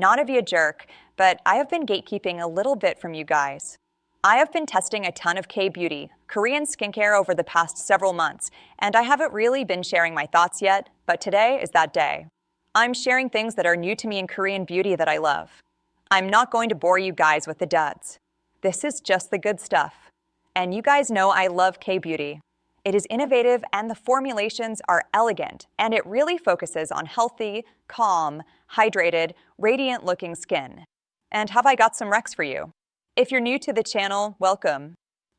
Not to be a jerk, but I have been gatekeeping a little bit from you guys. I have been testing a ton of K-beauty, Korean skincare over the past several months, and I haven't really been sharing my thoughts yet, but today is that day. I'm sharing things that are new to me in Korean beauty that I love. I'm not going to bore you guys with the duds. This is just the good stuff. And you guys know I love K-beauty. It is innovative and the formulations are elegant, and it really focuses on healthy, calm, hydrated, radiant-looking skin. And have I got some recs for you? If you're new to the channel, welcome.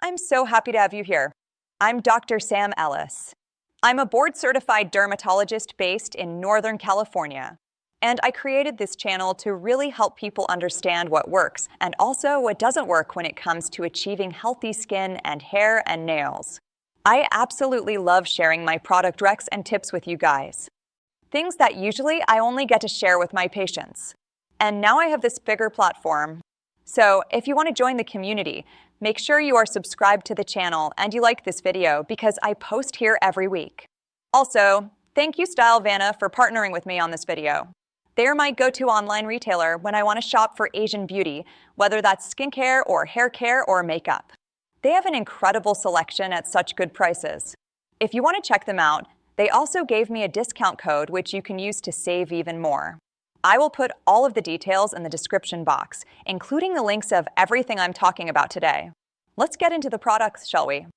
I'm so happy to have you here. I'm Dr. Sam Ellis. I'm a board-certified dermatologist based in Northern California. And I created this channel to really help people understand what works and also what doesn't work when it comes to achieving healthy skin and hair and nails. I absolutely love sharing my product recs and tips with you guys. Things that usually I only get to share with my patients. And now I have this bigger platform. So if you want to join the community, make sure you are subscribed to the channel and you like this video because I post here every week. Also, thank you Style Vanna for partnering with me on this video. They're my go-to online retailer when I want to shop for Asian beauty, whether that's skincare or hair care or makeup. They have an incredible selection at such good prices. If you want to check them out, they also gave me a discount code which you can use to save even more. I will put all of the details in the description box, including the links of everything I'm talking about today. Let's get into the products, shall we?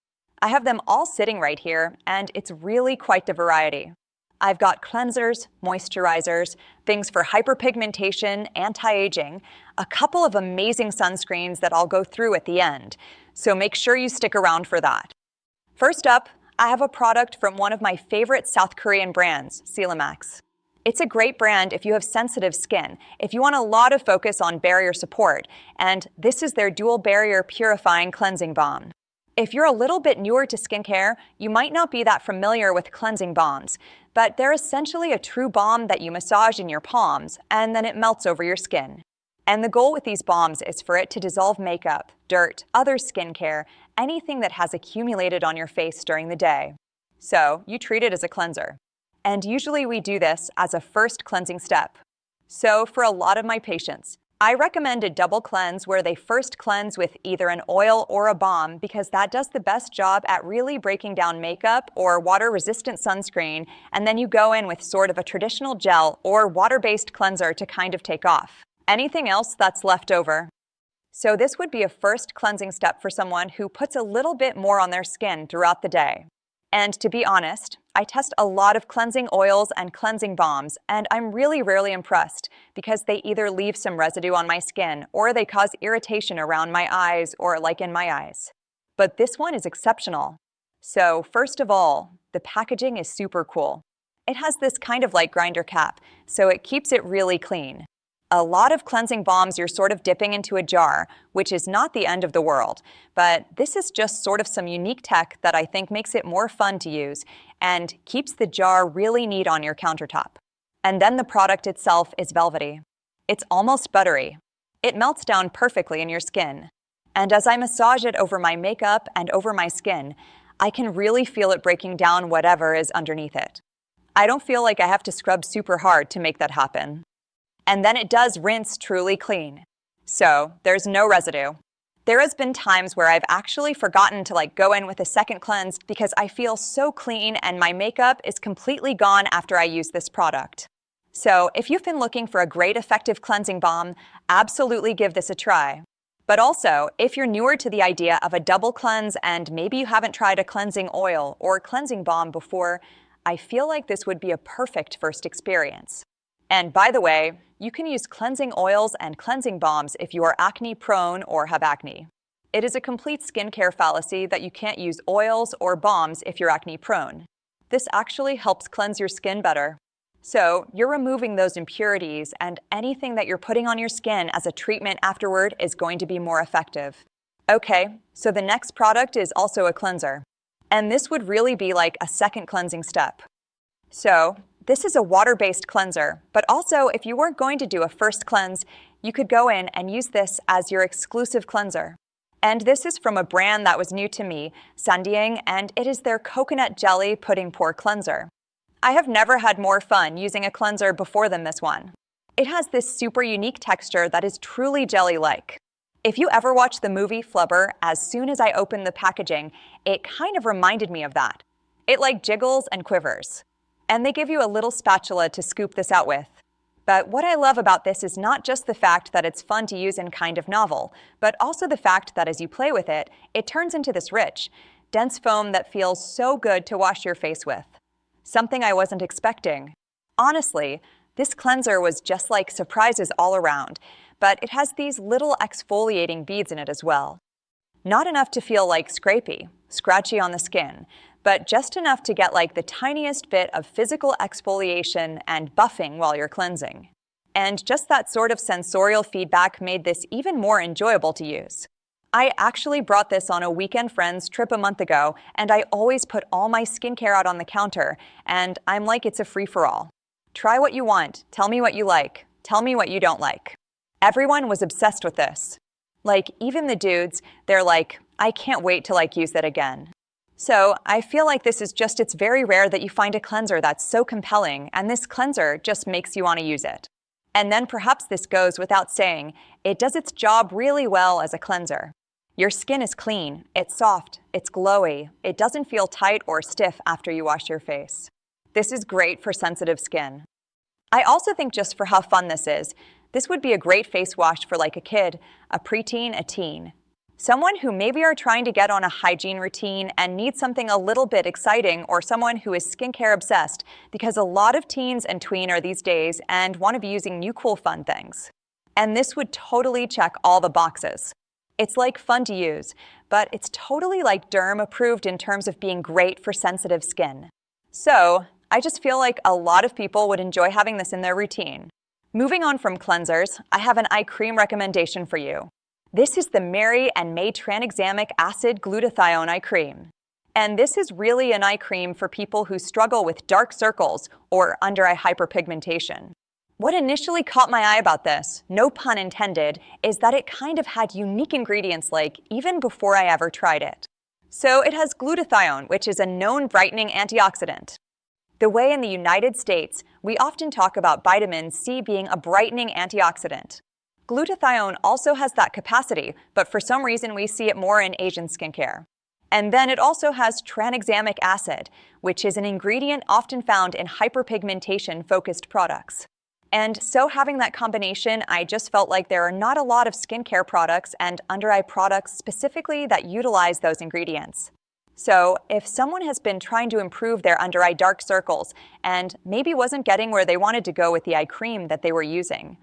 I have them all sitting right here, and it's really quite the variety. I've got cleansers, moisturizers, things for hyperpigmentation, anti-aging, a couple of amazing sunscreens that I'll go through at the end, so make sure you stick around for that. First up, I have a product from one of my favorite South Korean brands, CELIMAX. It's a great brand if you have sensitive skin, if you want a lot of focus on barrier support, and this is their dual barrier purifying cleansing balm. If you're a little bit newer to skincare, you might not be that familiar with cleansing balms, but they're essentially a true balm that you massage in your palms, and then it melts over your skin. And the goal with these balms is for it to dissolve makeup, dirt, other skincare, anything that has accumulated on your face during the day. So you treat it as a cleanser. And usually we do this as a first cleansing step. So for a lot of my patients, I recommend a double cleanse where they first cleanse with either an oil or a balm because that does the best job at really breaking down makeup or water-resistant sunscreen, and then you go in with sort of a traditional gel or water-based cleanser to kind of take off anything else that's left over. So this would be a first cleansing step for someone who puts a little bit more on their skin throughout the day. And to be honest, I test a lot of cleansing oils and cleansing balms, and I'm really rarely impressed because they either leave some residue on my skin or they cause irritation around my eyes or like in my eyes. But this one is exceptional. So first of all, the packaging is super cool. It has this kind of like grinder cap, so it keeps it really clean. A lot of cleansing balms you're sort of dipping into a jar, which is not the end of the world, but this is just sort of some unique tech that I think makes it more fun to use and keeps the jar really neat on your countertop. And then the product itself is velvety. It's almost buttery. It melts down perfectly in your skin. And as I massage it over my makeup and over my skin, I can really feel it breaking down whatever is underneath it. I don't feel like I have to scrub super hard to make that happen. And then it does rinse truly clean. So there's no residue. There has been times where I've actually forgotten to go in with a second cleanse because I feel so clean and my makeup is completely gone after I use this product. So if you've been looking for a great effective cleansing balm, absolutely give this a try. But also, if you're newer to the idea of a double cleanse and maybe you haven't tried a cleansing oil or cleansing balm before, I feel like this would be a perfect first experience. And by the way, you can use cleansing oils and cleansing balms if you are acne prone or have acne. It is a complete skincare fallacy that you can't use oils or balms if you're acne prone. This actually helps cleanse your skin better. So you're removing those impurities, and anything that you're putting on your skin as a treatment afterward is going to be more effective. Okay, so the next product is also a cleanser. And this would really be like a second cleansing step. So this is a water-based cleanser, but also if you weren't going to do a first cleanse, you could go in and use this as your exclusive cleanser. And this is from a brand that was new to me, Sandyang, and it is their coconut jelly pudding pore cleanser. I have never had more fun using a cleanser before than this one. It has this super unique texture that is truly jelly-like. If you ever watch the movie Flubber, as soon as I opened the packaging, it kind of reminded me of that. It like jiggles and quivers. And they give you a little spatula to scoop this out with. But what I love about this is not just the fact that it's fun to use and kind of novel, but also the fact that as you play with it, it turns into this rich, dense foam that feels so good to wash your face with. Something I wasn't expecting. Honestly, this cleanser was just like surprises all around, but it has these little exfoliating beads in it as well. Not enough to feel like scratchy on the skin, but just enough to get like the tiniest bit of physical exfoliation and buffing while you're cleansing. And just that sort of sensorial feedback made this even more enjoyable to use. I actually brought this on a weekend friend's trip a month ago, and I always put all my skincare out on the counter, and I'm like it's a free-for-all. Try what you want, tell me what you like, tell me what you don't like. Everyone was obsessed with this. Like, even the dudes, they're like, I can't wait to use that again. So, I feel like it's very rare that you find a cleanser that's so compelling, and this cleanser just makes you want to use it. And then perhaps this goes without saying, it does its job really well as a cleanser. Your skin is clean, it's soft, it's glowy, it doesn't feel tight or stiff after you wash your face. This is great for sensitive skin. I also think just for how fun this would be a great face wash for like a kid, a preteen, a teen. Someone who maybe are trying to get on a hygiene routine and need something a little bit exciting, or someone who is skincare obsessed, because a lot of teens and tween are these days and want to be using new cool fun things. And this would totally check all the boxes. It's like fun to use, but it's totally like derm approved in terms of being great for sensitive skin. So, I just feel like a lot of people would enjoy having this in their routine. Moving on from cleansers, I have an eye cream recommendation for you. This is the Mary&May Tranexamic Acid+Glutathione eye cream. And this is really an eye cream for people who struggle with dark circles or under-eye hyperpigmentation. What initially caught my eye about this, no pun intended, is that it kind of had unique ingredients even before I ever tried it. So it has glutathione, which is a known brightening antioxidant. The way in the United States, we often talk about vitamin C being a brightening antioxidant. Glutathione also has that capacity, but for some reason we see it more in Asian skincare. And then it also has tranexamic acid, which is an ingredient often found in hyperpigmentation-focused products. And so having that combination, I just felt like there are not a lot of skincare products and under-eye products specifically that utilize those ingredients. So, if someone has been trying to improve their under-eye dark circles and maybe wasn't getting where they wanted to go with the eye cream that they were using,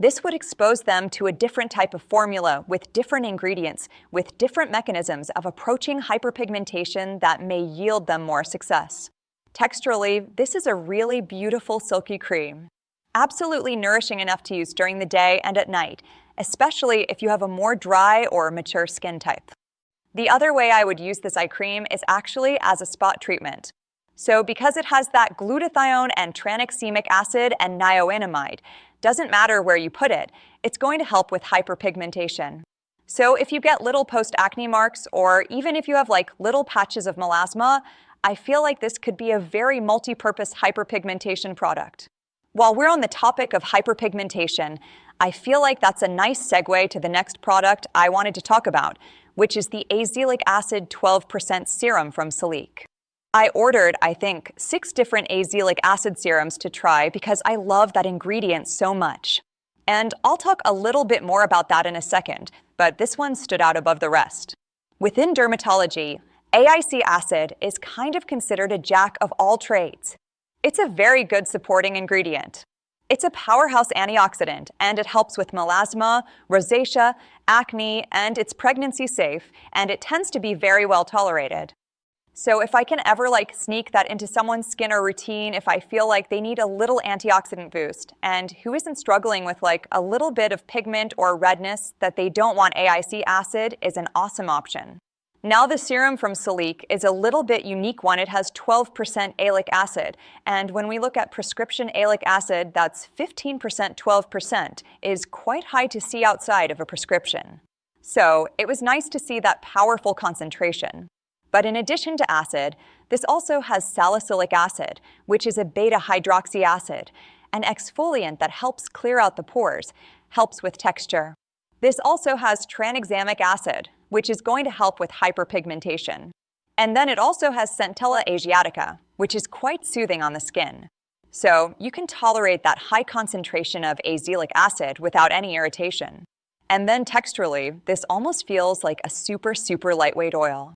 this would expose them to a different type of formula with different ingredients, with different mechanisms of approaching hyperpigmentation that may yield them more success. Texturally, this is a really beautiful silky cream. Absolutely nourishing enough to use during the day and at night, especially if you have a more dry or mature skin type. The other way I would use this eye cream is actually as a spot treatment. So because it has that glutathione and tranexamic acid and niacinamide, doesn't matter where you put it, it's going to help with hyperpigmentation. So if you get little post-acne marks, or even if you have little patches of melasma, I feel like this could be a very multi-purpose hyperpigmentation product. While we're on the topic of hyperpigmentation, I feel like that's a nice segue to the next product I wanted to talk about, which is the azelaic acid 12% serum from CELIMAX. I ordered, I think, 6 different azelaic acid serums to try because I love that ingredient so much. And I'll talk a little bit more about that in a second, but this one stood out above the rest. Within dermatology, AIC acid is kind of considered a jack of all trades. It's a very good supporting ingredient. It's a powerhouse antioxidant, and it helps with melasma, rosacea, acne, and it's pregnancy safe, and it tends to be very well tolerated. So if I can ever sneak that into someone's skin or routine, if I feel like they need a little antioxidant boost, and who isn't struggling with a little bit of pigment or redness that they don't want AIC acid, is an awesome option. Now the serum from CELIMAX is a little bit unique one. It has 12% azelaic acid, and when we look at prescription azelaic acid, that's 15%, 12%, is quite high to see outside of a prescription. So it was nice to see that powerful concentration. But in addition to acid, this also has salicylic acid, which is a beta-hydroxy acid, an exfoliant that helps clear out the pores, helps with texture. This also has tranexamic acid, which is going to help with hyperpigmentation. And then it also has Centella asiatica, which is quite soothing on the skin. So you can tolerate that high concentration of azelaic acid without any irritation. And then texturally, this almost feels like a super lightweight oil.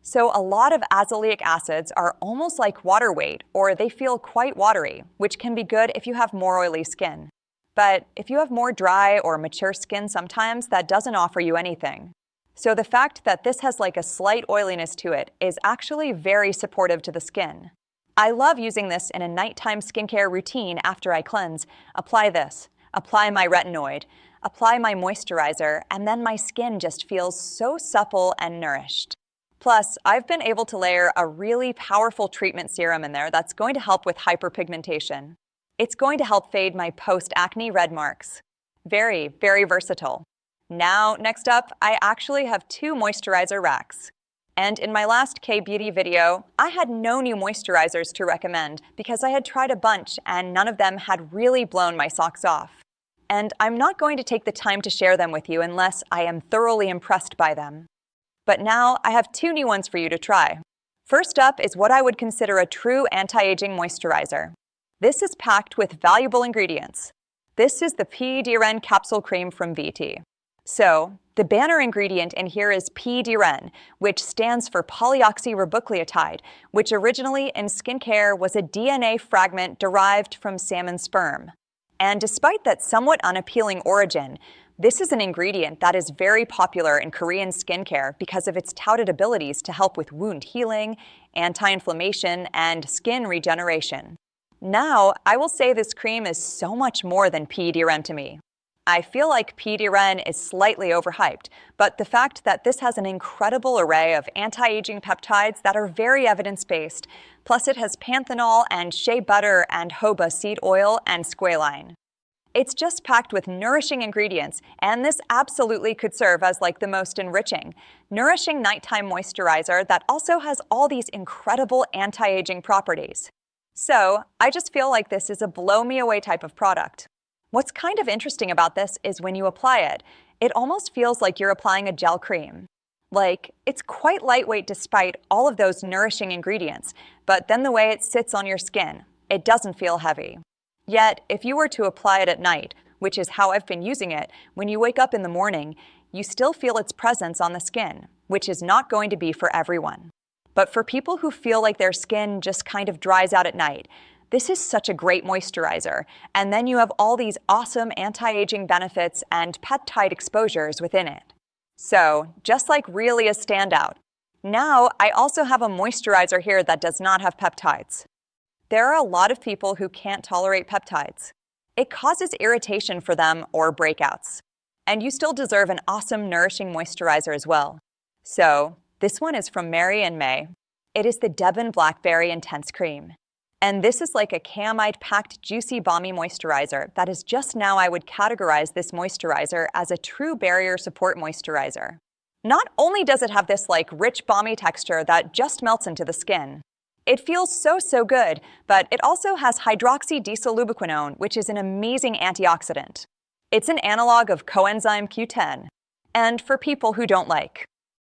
So a lot of azelaic acids are almost like water weight, or they feel quite watery, which can be good if you have more oily skin. But if you have more dry or mature skin sometimes, that doesn't offer you anything. So the fact that this has like a slight oiliness to it is actually very supportive to the skin. I love using this in a nighttime skincare routine after I cleanse. Apply this, apply my retinoid, apply my moisturizer, and then my skin just feels so supple and nourished. Plus, I've been able to layer a really powerful treatment serum in there that's going to help with hyperpigmentation. It's going to help fade my post-acne red marks. Very versatile. Now, next up, I actually have 2 moisturizer racks. And in my last K-Beauty video, I had no new moisturizers to recommend because I had tried a bunch and none of them had really blown my socks off. And I'm not going to take the time to share them with you unless I am thoroughly impressed by them. But now I have 2 new ones for you to try. First up is what I would consider a true anti-aging moisturizer. This is packed with valuable ingredients. This is the P-Diren capsule cream from VT. So, the banner ingredient in here is P-Diren, which stands for polyoxyribonucleotide, which originally in skincare was a DNA fragment derived from salmon sperm. And despite that somewhat unappealing origin, this is an ingredient that is very popular in Korean skincare because of its touted abilities to help with wound healing, anti-inflammation, and skin regeneration. Now, I will say this cream is so much more than P-Diren to me. I feel like P-Diren is slightly overhyped, but the fact that this has an incredible array of anti-aging peptides that are very evidence-based, plus it has panthenol and shea butter and jojoba seed oil and squalane. It's just packed with nourishing ingredients, and this absolutely could serve as like the most enriching, nourishing nighttime moisturizer that also has all these incredible anti-aging properties. So, I just feel like this is a blow-me-away type of product. What's kind of interesting about this is when you apply it, it almost feels like you're applying a gel cream. Like, it's quite lightweight despite all of those nourishing ingredients, but then the way it sits on your skin, it doesn't feel heavy. Yet, if you were to apply it at night, which is how I've been using it, when you wake up in the morning, you still feel its presence on the skin, which is not going to be for everyone. But for people who feel like their skin just kind of dries out at night, this is such a great moisturizer, and then you have all these awesome anti-aging benefits and peptide exposures within it. So, just like really a standout. Now, I also have a moisturizer here that does not have peptides. There are a lot of people who can't tolerate peptides. It causes irritation for them or breakouts. And you still deserve an awesome, nourishing moisturizer as well. So, this one is from Mary&May. It is the Debon Blackberry Intense Cream. And this is like a camomile-packed, juicy, balmy moisturizer that is just now I would categorize this moisturizer as a true barrier support moisturizer. Not only does it have this like rich, balmy texture that just melts into the skin, it feels so good, but it also has hydroxydesolubiquinone, which is an amazing antioxidant. It's an analog of coenzyme Q10. And for people who don't like